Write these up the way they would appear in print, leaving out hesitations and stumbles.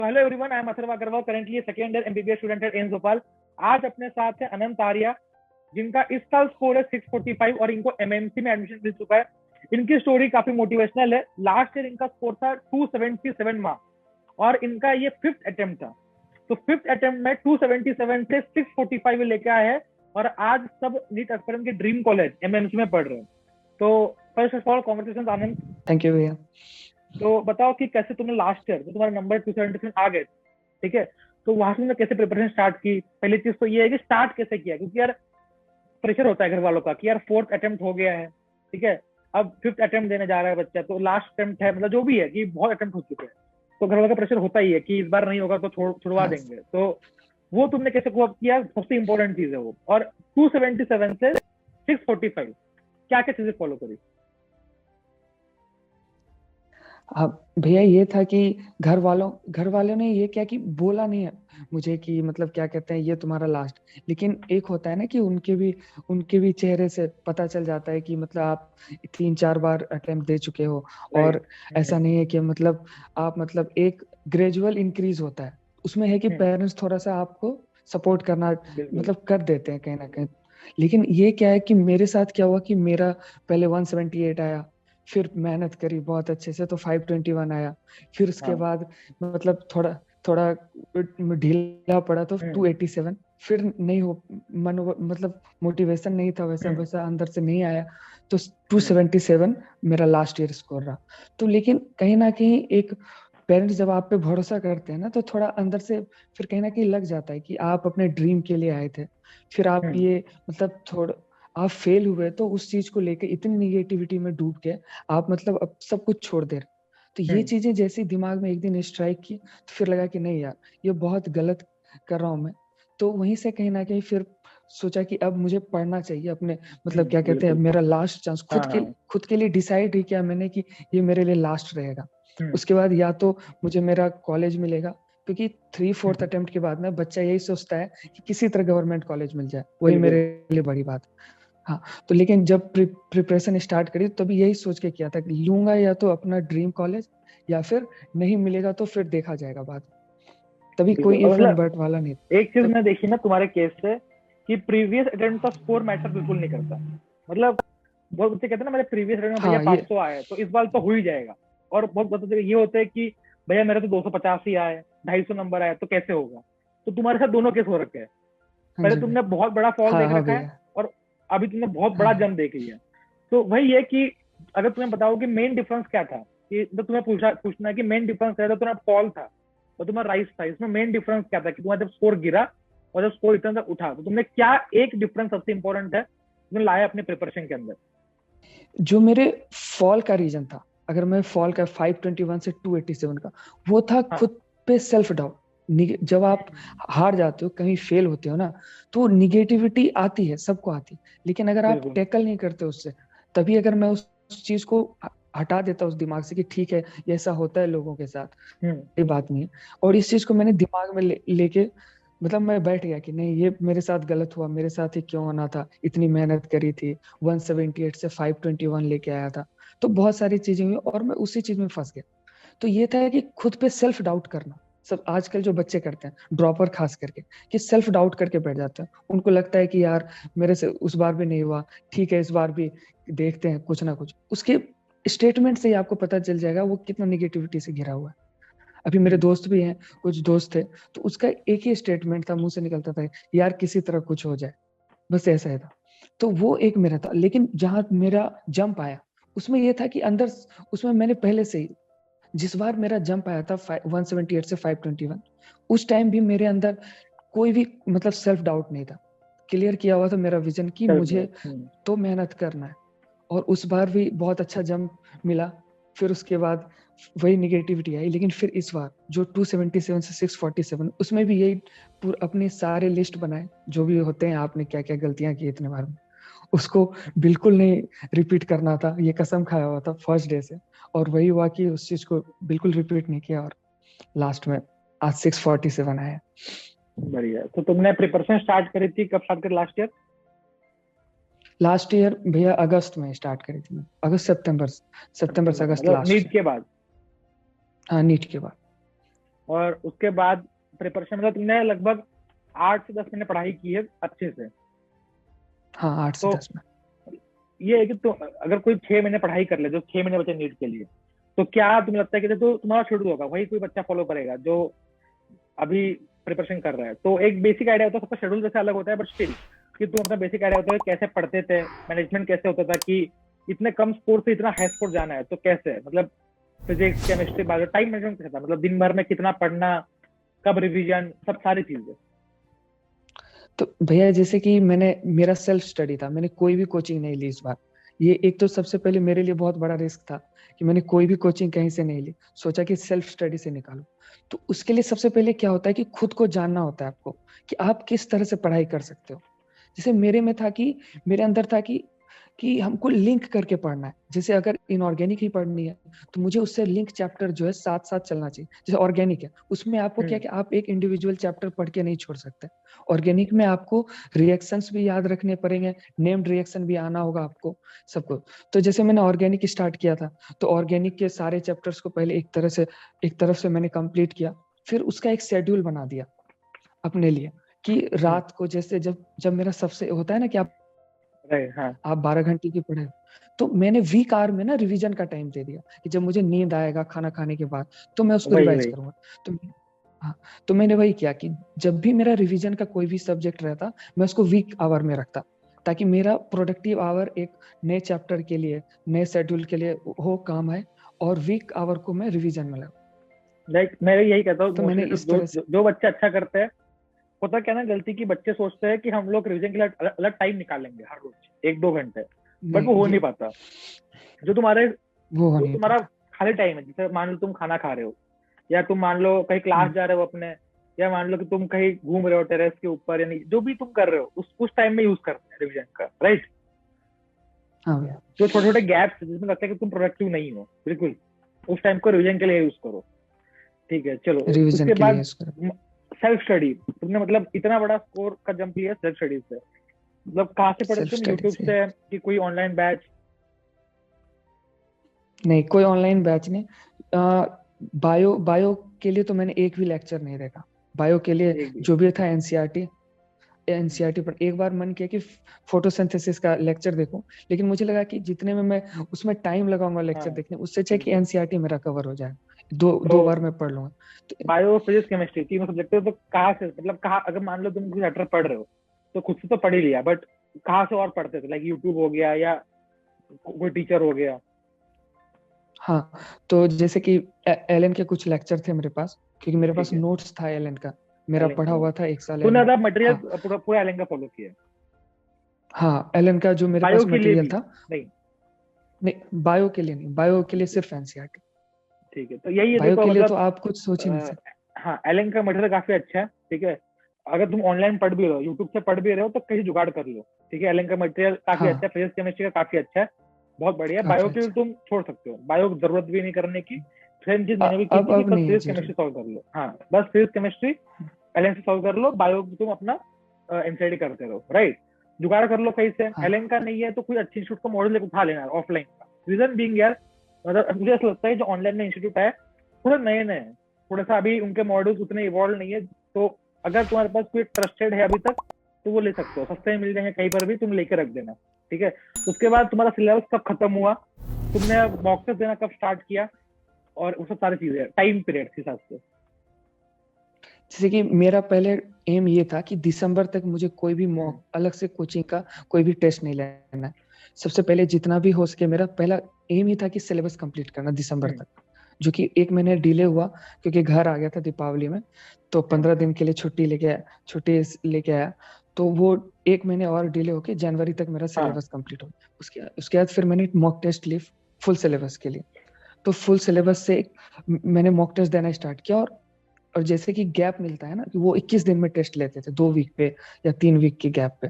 Hello everyone, I am Atharva Agarwal, currently second year MBBS student at AIIMS Bhopal. आज अपने साथ है अनंत आर्या, जिनका इस साल स्कोर है 645 और इनको एमएमसी में एडमिशन मिल चुका है। इनकी स्टोरी काफी मोटिवेशनल है। लास्ट ईयर इनका स्कोर था 277 मार्क्स और इनका ये फिफ्थ अटेम्प्ट था। तो फिफ्थ अटेम्प्ट में 277 से 645 लेके आए हैं और आज सब नीट एस्पिरेंट के ड्रीम कॉलेज एमएमसी में पढ़ रहे हैं। तो first of all congratulations Anand. Thank you भैया। तो बताओ कि कैसे तुमने लास्ट ईयर तो तुम्हारा नंबर 277 आ गए, ठीक है, तो वहां से तुमने कैसे प्रिपरेशन स्टार्ट की। पहली चीज तो ये है कि स्टार्ट कैसे किया, क्योंकि यार प्रेशर होता है घर वालों का कि यार फोर्थ अटेम्प्ट हो गया है, ठीक है, अब फिफ्थ अटेम्प्ट देने जा रहा है बच्चा, तो लास्ट अटेम्प्ट है, मतलब जो भी है कि बहुत अटेम्प्ट हो चुके हैं, तो घर वालों का प्रेशर होता ही है कि इस बार नहीं होगा तो छुड़वा देंगे। तो वो तुमने कैसे कोप किया, सबसे इंपॉर्टेंट चीज है वो। और 277 से 645 क्या क्या चीजें फॉलो करी। भैया ये था कि घर वालों ने ये क्या कि बोला नहीं है मुझे कि मतलब क्या कहते हैं ये तुम्हारा लास्ट, लेकिन एक होता है ना कि उनके भी चेहरे से पता चल जाता है कि मतलब आप 3-4 बार अटेम्प्ट दे चुके हो और ऐसा नहीं है कि मतलब आप मतलब एक ग्रेजुअल इंक्रीज होता है उसमें है कि पेरेंट्स थोड़ा सा आपको सपोर्ट करना मतलब कर देते हैं कहीं ना कहीं। लेकिन ये क्या है कि मेरे साथ क्या हुआ कि मेरा पहले 178 आया, फिर मेहनत करी बहुत अच्छे से तो 521 आया, फिर उसके बाद मतलब थोड़ा थोड़ा ढीला पड़ा तो 287, फिर नहीं हो मतलब मोटिवेशन नहीं था वैसा अंदर से नहीं आया तो 277 मेरा लास्ट ईयर स्कोर रहा। तो लेकिन कहीं ना कहीं एक पेरेंट्स जब आप पे भरोसा करते हैं ना तो थोड़ा अंदर से फिर कहीं ना कहीं लग जाता है कि आप अपने ड्रीम के लिए आए थे, फिर आप ये मतलब थोड़ा आप फेल हुए तो उस चीज को लेके इतनी निगेटिविटी में डूब के आप मतलब अब सब कुछ छोड़ दे रहे। तो ये चीजें जैसे दिमाग में एक दिन स्ट्राइक की तो फिर लगा कि नहीं यार ये बहुत गलत कर रहा हूँ मैं। तो वहीं से कहीं ना कहीं फिर सोचा कि अब मुझे पढ़ना चाहिए अपने मतलब क्या कहते हैं मेरा लास्ट चांस खुद के लिए डिसाइड ही किया मैंने कि ये मेरे लिए लास्ट रहेगा। उसके बाद या तो मुझे मेरा कॉलेज मिलेगा, क्योंकि 3/4 अटेम्प्ट के बाद में बच्चा यही सोचता है कि किसी तरह गवर्नमेंट कॉलेज मिल जाए, वही मेरे लिए बड़ी बात। हाँ, तो लेकिन जब प्रिपरेशन स्टार्ट करी तभी यही सोच के किया था कि लूंगा या तो अपना ड्रीम कॉलेज या फिर नहीं मिलेगा तो फिर देखा जाएगा बाद। तभी कोई इफ एंड बट वाला नहीं। एक चीज मैं देखी ना तुम्हारे केस से कि प्रीवियस अटेम्प्ट का स्कोर मैटर बिल्कुल नहीं करता। मतलब बहुत बच्चे कहते हैं ना मेरे प्रीवियस अटेम्प्ट में भैया 500 आए तो इस बार तो हो ही जाएगा, और बहुत बच्चे ये होते हैं कि भैया मेरे तो 250 ही आए, 250 नंबर आए तो कैसे होगा। तो तुम्हारे साथ दोनों केस हो रखे हैं, पहले तुमने बहुत बड़ा फॉल देख रखा है और अभी तुमने बहुत बड़ा जंप देख लिया। तो वही है कि अगर तुम्हें बताओ कि मेन डिफरेंस क्या था, कि तो तुम्हें पूछना है कि मेन डिफरेंस क्या था। तुम्हारा फॉल था और तुम्हारा राइज था, इसमें मेन डिफरेंस क्या था कि तुम्हारा जब स्कोर गिरा और जब स्कोर इतना तक उठा तो तुमने क्या एक डिफरेंस सबसे इंपॉर्टेंट है तुमने लाया अपने प्रिपरेशन के अंदर। जो मेरे फॉल का रीजन था, अगर मैं फॉल का 521 से 287 का, वो था खुद पे सेल्फ डाउट। जब आप हार जाते हो कहीं फेल होते हो ना तो निगेटिविटी आती है, सबको आती है, लेकिन अगर आप टैकल नहीं करते उससे, तभी अगर मैं उस चीज को हटा देता उस दिमाग से कि ठीक है ये ऐसा होता है लोगों के साथ, ये बात नहीं है, और इस चीज को मैंने दिमाग में लेके मतलब मैं बैठ गया कि नहीं ये मेरे साथ गलत हुआ, मेरे साथ ही क्यों होना था, इतनी मेहनत करी थी, 178 से 521 लेके आया था, तो बहुत सारी चीजें हुई और मैं उसी चीज में फंस गया। तो ये था कि खुद पे सेल्फ डाउट करना, सब आजकल जो बच्चे करते हैं ड्रॉपर खास करके, कि सेल्फ डाउट करके बैठ जाते हैं, उनको लगता है कि यार मेरे से उस बार भी नहीं हुआ, ठीक है इस बार भी देखते हैं कुछ ना कुछ। उसके स्टेटमेंट से ही आपको पता चल जाएगा वो कितना निगेटिविटी से घिरा हुआ है। अभी मेरे दोस्त भी हैं, कुछ दोस्त थे, तो उसका एक ही स्टेटमेंट था मुंह से निकलता था, यार किसी तरह कुछ हो जाए, बस ऐसा ही था। तो वो एक मेरा था, लेकिन जहां मेरा जंप आया उसमें ये था कि अंदर उसमें मैंने पहले से ही जिस बार मेरा जंप आया था 178 से 521, उस टाइम भी मेरे अंदर कोई भी मतलब सेल्फ डाउट नहीं था, क्लियर किया हुआ था मेरा विजन कि मुझे तो मेहनत करना है, और उस बार भी बहुत अच्छा जंप मिला। फिर उसके बाद वही निगेटिविटी आई, लेकिन फिर इस बार जो 277 से 647 उसमें भी यही अपने सारे लिस्ट बनाए जो भी होते हैं, आपने क्या क्या गलतियां की इतने बार में, उसको बिल्कुल नहीं रिपीट करना था, ये कसम खाया हुआ था फर्स्ट डे से, और वही हुआ कि उस चीज को बिल्कुल रिपीट नहीं किया और लास्ट में आज 647 आया। बढ़िया। तो तुमने प्रिपरेशन स्टार्ट करी थी कब स्टार्ट करी लास्ट ईयर? लास्ट ईयर भैया अगस्त में स्टार्ट करी थी मैं, सितंबर से अगस्त, मतलब लास्ट नीट के बाद? हाँ नीट के बाद। और उसके बाद प्रिपरेशन, मतलब तुमने लगभग 8 से 10 महीने पढ़ाई की है अच्छे से। हाँ 8 से 10 में। ये है कि तो अगर कोई 6 महीने पढ़ाई कर ले, जो 6 महीने बचे नीट के लिए, तो क्या तुम्हें लगता है कि तो तुम्हारा शेड्यूल होगा वही कोई बच्चा फॉलो करेगा जो अभी प्रिपरेशन कर रहा है? तो एक बेसिक आइडिया होता है, सबका शेड्यूल जैसे अलग होता है, बट स्टिल कि तुम अपना बेसिक आइडिया होता है कैसे पढ़ते थे, मैनेजमेंट कैसे होता था कि इतने कम स्कोर से इतना हाई स्कोर जाना है, तो कैसे, मतलब physics chemistry bio, time management कैसा था, मतलब दिन भर में कितना पढ़ना, कब रिवीजन, सब सारी चीजें। तो भैया जैसे कि मेरा सेल्फ स्टडी था, मैंने कोई भी कोचिंग नहीं ली इस बार। ये एक तो सबसे पहले मेरे लिए बहुत बड़ा रिस्क था कि मैंने कोई भी कोचिंग कहीं से नहीं ली, सोचा कि सेल्फ स्टडी से निकालूं। तो उसके लिए सबसे पहले क्या होता है कि खुद को जानना होता है आपको कि आप किस तरह से पढ़ाई कर सकते हो। जैसे मेरे में था कि मेरे अंदर था कि हमको लिंक करके पढ़ना है। जैसे अगर इनऑर्गेनिक ही पढ़नी है तो मुझे उससे लिंक चैप्टर जो है साथ साथ चलना चाहिए। जैसे ऑर्गेनिक है, उसमें आपको क्या कि आप एक इंडिविजुअल चैप्टर पढ़ के नहीं छोड़ सकते। ऑर्गेनिक में आपको रिएक्शंस भी याद रखने पड़ेंगे, नेम्ड रिएक्शन भी आना होगा आपको, सबको। तो जैसे मैंने ऑर्गेनिक स्टार्ट किया था, तो ऑर्गेनिक के सारे चैप्टर्स को पहले एक तरफ से मैंने कंप्लीट किया। फिर उसका एक शेड्यूल बना दिया अपने लिए कि रात को जैसे जब जब मेरा सबसे होता है ना कि हाँ आप 12 घंटे की पढ़े, तो मैंने वीक आवर में ना रिवीजन का टाइम दे दिया कि जब मुझे नींद आएगा खाना खाने के बाद तो मैं उसको वही रिवाइज वही। करूंगा। तो हाँ, तो मैंने वही किया कि जब भी मेरा रिवीजन का कोई भी सब्जेक्ट रहता, मैं उसको वीक आवर में रखता, ताकि मेरा प्रोडक्टिव आवर एक नए चैप्टर के लिए, नए शेड्यूल के लिए हो काम है, और वीक आवर को मैं रिवीजन में लगाऊं। लाइक मैं यही कहता हूँ तो मैंने मोस्टली इस जो तरह से। जो बच्चे अच्छा करते हैं, होता क्या ना गलती की, बच्चे सोचते हैं कि हम लोग रिवीजन के लिए अलग अलग टाइम निकालेंगे हर रोज 1-2 घंटे, बट वो नहीं हो ये नहीं पाता। जो तुम्हारे वो हो जो नहीं तुम्हारा पाता। खाली टाइम है, जैसे मान लो तुम खाना खा रहे हो, या तुम मान लो कहीं क्लास हम्म, जा रहे हो अपने, या मान लो कि तुम कहीं घूम रहे हो टेरेस के ऊपर, यानी जो भी तुम कर रहे हो उस टाइम में यूज करते हैं रिवीजन का, राइट? हाँ भैया। जो छोटे छोटे गैप्स जिसमें लगता है कि तुम प्रोडक्टिव नहीं हो, बिल्कुल उस टाइम को रिवीजन के लिए यूज करो। ठीक है, चलो। रिवीजन उसके के लिए बाद यूज करो। सेल्फ स्टडी, तुमने मतलब इतना बड़ा स्कोर का जंप लिया सेल्फ स्टडी से, मतलब कहाँ से पढ़े सेल्फ तुम, स्टडी यूट्यूब से। से कि कोई ऑनलाइन बैच? नहीं, कोई ऑनलाइन बैच नहीं। बायो बायो के लिए तो मैंने एक भी लेक्चर नहीं देखा। बायो के लिए एक भी? जो भी था एनसीईआरटी, एनसीईआरटी पर एक बार मन किया कि फोटोसिंथेसिस का लेक्चर देखूं, लेकिन मुझे लगा कि जितने में मैं उसमें टाइम लगाऊंगा हाँ लेक्चर देखने, उससे अच्छा है कि बिल्कुल। एनसीईआरटी मेरा कवर हो जाए, दो तो दो बार मैं पढ़ लूंगा। तो बायो फिजिक्स केमिस्ट्री तीनों सब्जेक्ट है, तो कहाँ से, मतलब कहाँ, अगर मान लो तुम कोई चैप्टर पढ़ रहे हो तो खुद से तो पढ़ ही लिया, बट कहाँ से और पढ़ते थे, लाइक यूट्यूब हो गया या कोई टीचर हो गया? हाँ, तो जैसे कि एलन के कुछ लेक्चर थे मेरे पास, क्योंकि मेरे पास ठीक है। नोट्स था एलन का, मेरा एलन पढ़ा का हुआ था 1 साल तूने एलन। ज्यादा मटेरियल हाँ पूरा पूरा एलन का फॉलो किया? हाँ, एलन का जो मेरे बायो पास के लिए मटेरियल भी? था। नहीं? नहीं, बायो के लिए नहीं, बायो के लिए सिर्फ एनसीईआरटी। ठीक है, तो यही है, बायो देखो के लिए तो मतलब आप कुछ सोच ही नहीं सकते। हाँ एलन का मटेरियल काफी अच्छा है, ठीक है। अगर तुम ऑनलाइन पढ़ भी रहे हो, यूट्यूब से पढ़ भी रहे हो, तो कहीं जुगाड़ कर लो, ठीक है। एलन का मटेरियल काफी अच्छा हाँ है, फिजिक्स केमिस्ट्री का काफी अच्छा है, बहुत बढ़िया। बायो काफी के लिए अच्छा। तुम छोड़ सकते हो, बायो की जरूरत भी नहीं करने की। सेम चीज मैंने भी की थी कि अब बस नहीं है फिजिक्स केमिस्ट्री जरूरत। सॉल्व कर लो, हाँ बस फिजिक्स केमिस्ट्री एलन से सॉल्व कर लो, बायो तुम अपना एनसीईआरटी करते रहो, राइट। जुगाड़ कर लो कहीं से। हाँ एलन का नहीं है तो कोई अच्छी इंस्टीट्यूट का मॉडल लेकर उठा लेना ऑफलाइन का। रीजन बीइंग यार, मतलब मुझे ऐसा लगता है जो ऑनलाइन में इंस्टीट्यूट है थोड़े नए नए हैं, थोड़ा सा अभी उनके मॉडल्स उतने इवॉल्व नहीं है। तो अगर तुम्हारे पास कोई ट्रस्टेड है अभी तक, तो वो ले सकते हो, सस्ते में मिल जाएंगे कहीं पर भी, तुम लेके रख देना, ठीक है। उसके बाद तुम्हारा सिलेबस कब खत्म हुआ, तुमने मॉक टेस्ट देना कब स्टार्ट किया, और वो सब सारी चीजें टाइम पीरियड के हिसाब से। जैसे कि मेरा पहले एम ये था कि दिसंबर तक मुझे कोई भी मॉक अलग से कोचिंग का कोई भी टेस्ट नहीं लेना है। सबसे पहले जितना भी हो सके मेरा पहला एम ही था कि सिलेबस कंप्लीट करना दिसंबर तक, जो कि 1 महीने डिले हुआ क्योंकि घर आ गया था दीपावली में। तो 15 दिन के लिए छुट्टी लेके आया। तो वो 1 महीने और डिले होके जनवरी तक मेरा हाँ सिलेबस कंप्लीट हो गया। उसके बाद फिर मैंने मॉक टेस्ट ली फुल सिलेबस के लिए। तो फुल सिलेबस से मैंने मॉक टेस्ट देना स्टार्ट किया। और जैसे कि गैप मिलता है ना कि वो 21 दिन में टेस्ट लेते थे, 2 वीक पे या 3 वीक के गैप पे।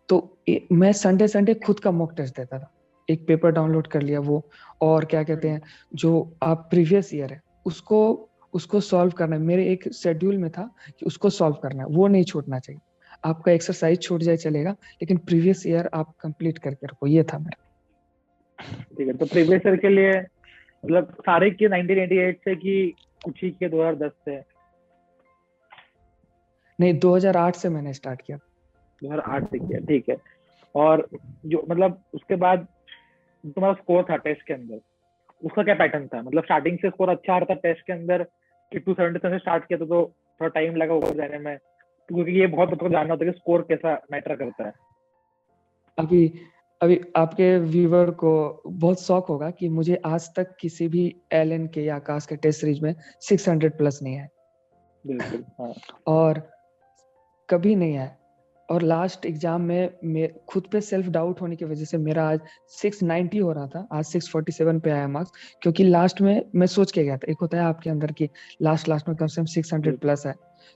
तो मैं संडे संडे खुद का मॉक टेस्ट देता था। एक पेपर डाउनलोड कर लिया वो, और क्या कहते हैं, जो आप प्रीवियस ईयर है उसको उसको सॉल्व करना है। मेरे एक शेड्यूल में था कि उसको सॉल्व करना है, वो नहीं छूटना चाहिए। आपका एक्सरसाइज छूट जाए चलेगा, लेकिन प्रीवियस ईयर आप कंप्लीट करके रखो, ये था मेरा। ठीक है। तो प्रीवियस ईयर के लिए मतलब सारे के 1988 से कि कुछ ही के 2010 से? नहीं, 2008 से मैंने स्टार्ट किया। 2008 से किया, ठीक है। और जो मतलब उसके बाद तुम्हारा स्कोर था टेस्ट के अंदर, उसका क्या पैटर्न था? मतलब स्टार्टिंग से स्कोर अच्छा आ रहा था टेस्ट के अंदर कि 270 से स्टार्ट किया था तो थोड़ा टाइम लगा ऊपर जाने में? क्योंकि ये बहुत बच्चों को जानना होता है कि स्कोर कैसा मैटर करता है। अभी अभी आपके व्यूवर को बहुत शौक होगा कि मुझे आज तक किसी भी एलन के या आकाश के टेस्ट सीरीज में 600 प्लस नहीं है। बिल्कुल, हाँ। और कभी नहीं आया। और लास्ट एग्जाम में खुद पे सेल्फ डाउट होने की वजह से मेरा आज 690 हो रहा था, आज 647 पे आया मार्क्स। क्योंकि लास्ट में मैं सोच के गया था, एक होता है आपके अंदर की लास्ट में कम से कम 600 प्लस है,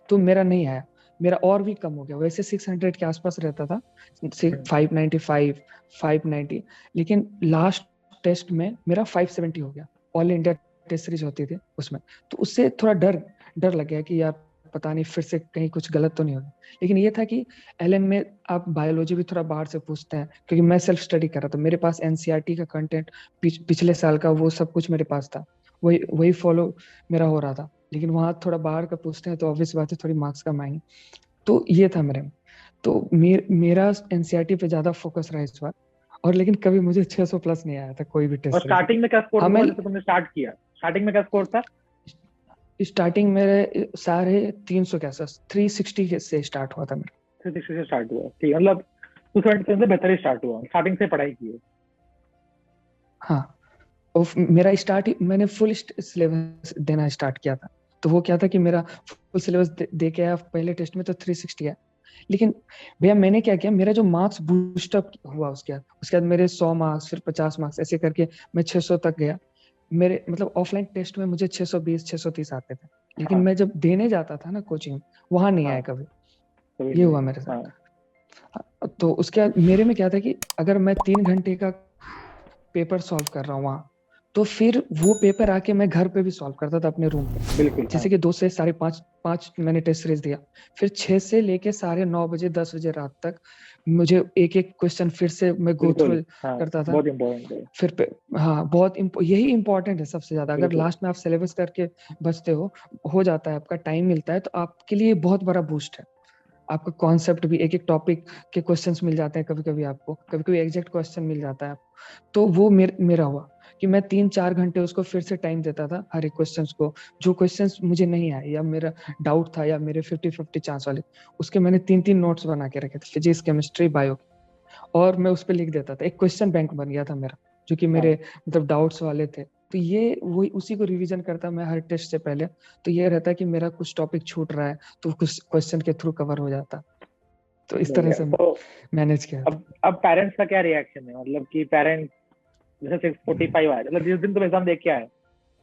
तो मेरा नहीं आया, मेरा और भी कम हो गया। वैसे 600 के आसपास रहता था, 595 590, लेकिन लास्ट टेस्ट में मेरा 570 हो गया। ऑल इंडिया टेस्ट सीरीज होती थी उसमें, तो उससे थोड़ा डर लग गया कि यार पता नहीं फिर से कहीं कुछ गलत तो नहीं होगा। लेकिन ये था कि एलएन में आप बायोलॉजी भी थोड़ा बाहर से पूछते हैं, क्योंकि मैं सेल्फ स्टडी कर रहा था, मेरे पास एनसीईआरटी का कंटेंट पिछले साल का वो सब कुछ मेरे पास था, वही वही फॉलो मेरा हो रहा था। लेकिन वहां थोड़ा बाहर का पूछते हैं तो ऑब्वियस बात है थोड़ी मार्क्स कम आएंगे। तो ये था मेरे में। तो मेरा एनसीईआरटी पे ज्यादा फोकस रहा इस बार। और लेकिन कभी मुझे 600 प्लस नहीं आया था कोई भी और टेस्ट सीरीज में। स्टार्टिंग में क्या स्कोर हाँ, था मैं तुम्हारा जब तुमने स्टार्ट किया? स्टार्टिंग में क्या स्कोर था? स्टार्टिंग मेरे 350 के आसपास, 360 से स्टार्ट हुआ था मेरा। 360 से स्टार्ट हुआ, ठीक है। मतलब 270 से बेहतर ही स्टार्ट हुआ, स्टार्टिंग से पढ़ाई की है। हाँ, और मेरा स्टार्ट ही मैंने फुल सिलेबस देना स्टार्ट किया था। तो वो क्या था कि मेरा फुल सिलेबस दे के आया पहले टेस्ट में, तो 360 है। लेकिन भैया मैंने क्या किया, मेरा जो मार्क्स बूस्ट अप हुआ उसके बाद मेरे 100 मार्क्स, फिर 50 मार्क्स, ऐसे करके मैं 600 तक गया। मेरे मतलब ऑफलाइन टेस्ट में मुझे 620 630 आते थे, लेकिन हाँ, मैं जब देने जाता था ना कोचिंग, वहां नहीं हाँ, आया कभी। कभी ये नहीं। हुआ मेरे साथ। हाँ, तो उसके बाद मेरे में क्या था कि अगर मैं 3 घंटे का पेपर सॉल्व कर रहा हूँ वहां, तो फिर वो पेपर आके मैं घर पे भी सॉल्व करता था अपने रूम पे। बिल्कुल, हाँ। जैसे कि 2 से 5:30 5 मैंने टेस्ट सीरीज दिया, फिर 6 से लेके 9:30 बजे 10 बजे रात तक मुझे एक एक क्वेश्चन फिर से मैं गो बिल्कुल, थ्रू हाँ। करता था। बहुत इम्पोर्टेंट है। फिर पे हाँ, यही इंपॉर्टेंट है सबसे ज्यादा। अगर बिल्कुल, लास्ट में आप सिलेबस करके बचते हो जाता है, आपका टाइम मिलता है, तो आपके लिए बहुत बड़ा बूस्ट है। आपका कॉन्सेप्ट भी, एक एक टॉपिक के क्वेश्चंस मिल जाते हैं, कभी कभी आपको कभी कभी एग्जैक्ट क्वेश्चन मिल जाता है। तो वो मेरा हुआ कि मैं 3-4 घंटे उसको फिर से टाइम देता था हर एक क्वेश्चंस को। जो क्वेश्चंस मुझे नहीं आए या मेरा डाउट था या मेरे 50-50 चांस वाले, उसके मैंने 3-3 नोट्स बना के रखे थे, फिजिक्स केमिस्ट्री बायो। और मैं उस पर लिख देता था, एक क्वेश्चन बैंक बन गया था मेरा, जो कि हाँ। मेरे मतलब डाउट्स वाले थे। तो ये वही उसी को रिवीजन करता मैं हर टेस्ट से पहले। तो ये रहता है कि मेरा कुछ टॉपिक छूट रहा है तो कुछ क्वेश्चन के थ्रू कवर हो जाता। तो इस तरह बढ़िया। से तो मैनेज किया था। अब पेरेंट्स का क्या रिएक्शन है? मतलब कि पेरेंट्स जैसे 645 आए, मतलब जिस दिन तुम एग्जाम देख के आए,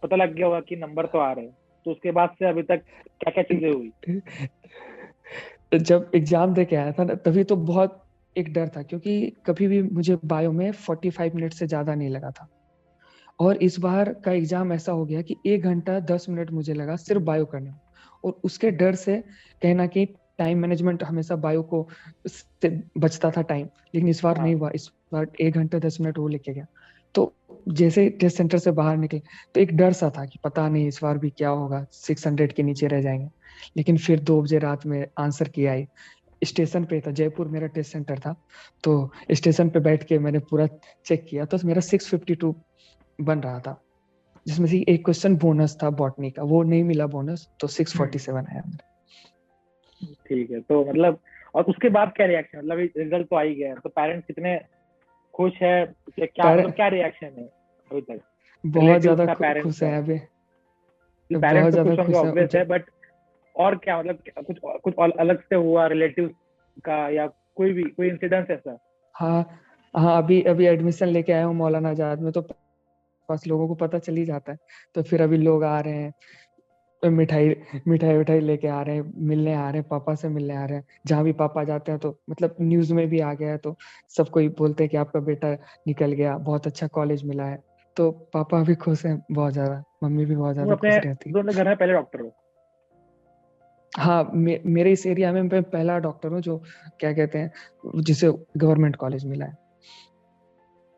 पता लग गया होगा कि नंबर तो आ रहे हैं, तो उसके बाद से अभी तक क्या क्या चीजें हुई? जब एग्जाम दे के आया था ना, तभी तो बहुत एक डर था, क्योंकि कभी भी मुझे बायो में 45 मिनट से ज्यादा नहीं लगा था। और इस बार का एग्जाम ऐसा हो गया कि 1 घंटा 10 मिनट मुझे लगा सिर्फ बायो करने में। और उसके डर से कहना कि टाइम मैनेजमेंट हमेशा बायो को से बचता था टाइम, लेकिन इस बार नहीं हाँ, हुआ। इस बार 1 घंटा 10 मिनट वो लेके गया। तो जैसे टेस्ट सेंटर से बाहर निकले, तो एक डर सा था कि पता नहीं इस बार भी क्या होगा, 600 के नीचे रह जाएंगे। लेकिन फिर 2 बजे रात में आंसर किया आई। स्टेशन पे था, जयपुर मेरा टेस्ट सेंटर था। तो स्टेशन पे बैठ के मैंने पूरा चेक किया, तो मेरा 652 बन रहा था, जिसमें से एक क्वेश्चन बोनस था बॉटनी का, वो नहीं मिला बोनस, तो 647 आया मेरा। ठीक है। तो मतलब और उसके बाद क्या रिएक्शन? मतलब रिजल्ट तो आ ही गया, तो पेरेंट्स कितने खुश है? क्या पर मतलब क्या रिएक्शन है अभी तक बहुत रिलेटिव्स ज्यादा का, पेरेंट्स खुश का? है अभी। पेरेंट्स बहुत तो ज्यादा खुश होंगे, खुश है ऑब्वियस है, बट और क्या? मतलब कुछ कुछ अलग से हुआ रिलेटिव्स का, या कोई इंसिडेंस ऐसा? हाँ हाँ, अभी अभी एडमिशन लेके आया हूँ मौलाना आजाद में, तो पास लोगों को पता चल ही जाता है। तो फिर अभी लोग आ रहे हैं, मिठाई मिठाई विठाई लेके आ रहे हैं, मिलने आ रहे हैं, पापा से मिलने आ रहे हैं। जहाँ भी पापा जाते हैं तो मतलब न्यूज में भी आ गया है, तो सब कोई बोलते हैं कि आपका बेटा निकल गया, बहुत अच्छा कॉलेज मिला है। तो पापा भी खुश हैं बहुत ज्यादा, मम्मी भी बहुत तुम ज्यादा अपने खुश रहती है। तुम अपने घर में पहले डॉक्टर हो? हाँ, मेरे इस एरिया में मैं पहला डॉक्टर हूँ जो, क्या कहते हैं, जिसे गवर्नमेंट कॉलेज मिला है।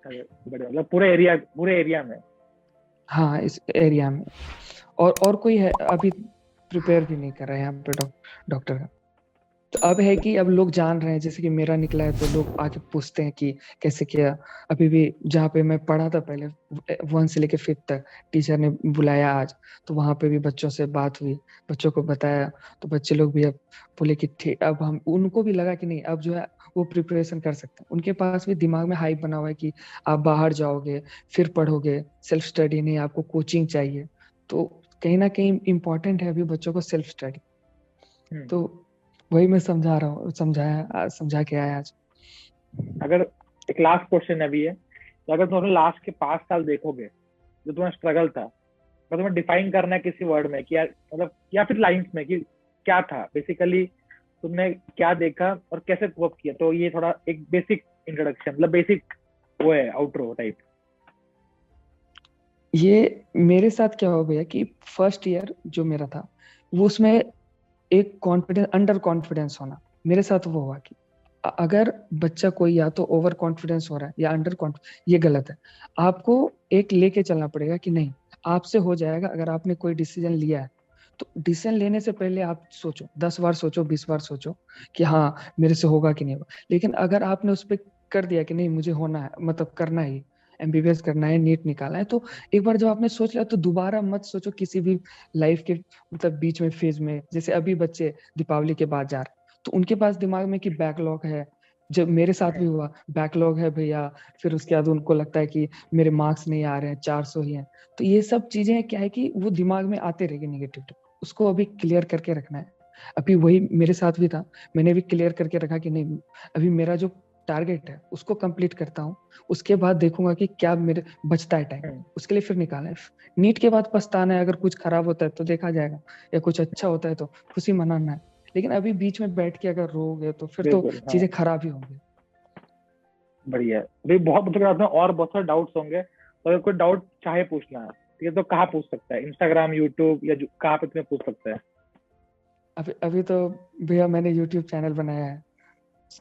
अरे, बढ़िया। मतलब पूरे एरिया में? हाँ, इस एरिया में। और कोई है अभी प्रिपेयर भी नहीं कर रहा है यहाँ पे डॉक्टर का। तो अब है कि अब लोग जान रहे हैं, जैसे कि मेरा निकला है तो लोग आके पूछते हैं कि कैसे किया। अभी भी जहाँ पे मैं पढ़ा था पहले 1 से लेके 5 तक, टीचर ने बुलाया आज, तो वहां पे भी बच्चों से बात हुई, बच्चों को बताया। तो बच्चे लोग भी अब बोले कि ठीक, अब हम उनको भी लगा कि नहीं अब जो है वो प्रिपरेशन कर सकते हैं। उनके पास भी दिमाग में हाइप बना हुआ है कि आप बाहर जाओगे फिर पढ़ोगे, सेल्फ स्टडी नहीं, आपको कोचिंग चाहिए। तो कहीं ना कहीं इम्पोर्टेंट है अभी बच्चों को सेल्फ स्टडी। हम्म। तो वही मैं समझा रहा हूँ, समझा के आया आज। अगर एक लास्ट क्वेश्चन अभी है, तो अगर तुम लास्ट के 5 साल देखोगे, जो तुम्हारा स्ट्रगल था, अगर तुम्हें डिफाइन करना है किसी वर्ड में कि यार मतलब, या फिर लाइंस में कि क्या था बेसिकली, तुमने क्या देखा और कैसे कोप किया, तो ये थोड़ा एक बेसिक इंट्रोडक्शन, मतलब बेसिक वो है आउटरो टाइप। ये मेरे साथ क्या हो गया कि फर्स्ट ईयर जो मेरा था वो उसमें एक कॉन्फिडेंस, अंडर कॉन्फिडेंस होना, मेरे साथ वो हुआ कि अगर बच्चा कोई या तो ओवर कॉन्फिडेंस हो रहा है या अंडर कॉन्फिडेंस, ये गलत है। आपको एक लेके चलना पड़ेगा कि नहीं आपसे हो जाएगा। अगर आपने कोई डिसीजन लिया है तो डिसीजन लेने से पहले आप सोचो, 10 बार सोचो, 20 बार सोचो कि हाँ मेरे से होगा कि नहीं होगा। लेकिन अगर आपने उस पर कर दिया कि नहीं मुझे होना है, मतलब करना ही, एमबीबीएस करना है, नीट निकालना है, तो एक बार जब आपने सोच लिया तो दोबारा मत सोचो किसी भी लाइफ के मतलब बीच में फेज में। जैसे अभी बच्चे दीपावली के बाद जा रहे तो उनके पास दिमाग में कि बैकलॉग है, जब मेरे साथ भी हुआ बैकलॉग है भैया, फिर उसके बाद उनको लगता है कि मेरे मार्क्स नहीं आ रहे हैं, 400 ही हैं। तो ये सब चीजें क्या है कि वो दिमाग में आते रहेंगे नेगेटिव, उसको अभी क्लियर करके रखना है। अभी वही मेरे साथ भी था, मैंने भी क्लियर करके रखा कि नहीं अभी मेरा जो टारगेट है उसको कंप्लीट करता हूँ, उसके बाद देखूंगा कि क्या मेरे बचता है टाइम, उसके लिए फिर निकालना है। नीट के बाद पछताना है, अगर कुछ खराब होता है तो देखा जाएगा, या कुछ अच्छा होता है तो खुशी मनाना है। लेकिन अभी बीच में बैठ के अगर रोओगे तो फिर तो बिल्कुल हाँ। चीजें खराब ही होंगी। बढ़िया है। अभी बहुत बच्चों के साथ में और बहुत सारे डाउट्स होंगे, तो अगर कोई डाउट चाहे पूछना है, ठीक है, तो कहाँ पूछ सकता है? इंस्टाग्राम, यूट्यूब, या कहाँ पे तुम्हें पूछ सकता है? अभी अभी तो भैया मैंने यूट्यूब चैनल बनाया है,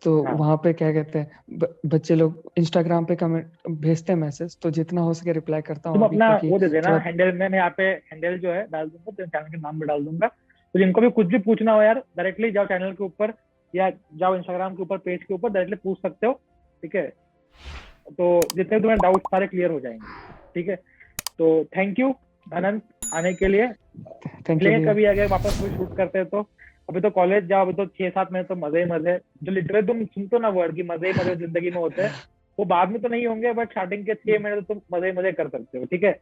तो हाँ। वहां पे क्या कहते हैं बच्चे लोग इंस्टाग्राम पे कमेंट भेजते हैं मैसेज, तो जितना हो सके रिप्लाई करता हूँ तुम अभी, अपना क्योंकि वो दे देना थोड़ा। हैंडल, मैं यहाँ पे हैंडल जो है डाल दूंगा, तो चैनल के नाम में डाल दूंगा, तो जिनको भी कुछ भी पूछना हो यार, डायरेक्टली जाओ चैनल के ऊपर, या जाओ इंस्टाग्राम के ऊपर, पेज के ऊपर डायरेक्टली पूछ सकते हो। ठीक है, तो जितने तुम्हारे डाउट सारे क्लियर हो जाएंगे। ठीक है, तो थैंक यू अनंत आने के लिए। थैंक यू मिलेंगे भैया। कभी, अगर वापस कोई शूट करते हैं तो। अभी तो कॉलेज जाओ, अभी तो 6-7 महीने तो मजे ही मजे, जो लिटरली तुम सुनते हो ना वर्ड की मजे ही मजे जिंदगी में होते हैं, वो बाद में तो नहीं होंगे, बट स्टार्टिंग के 6 महीने तो तुम मजे ही मजे कर सकते हो। ठीक है,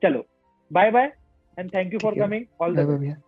चलो, bye bye, and thank you for ठीक है, coming, all the bye bye best. भैया।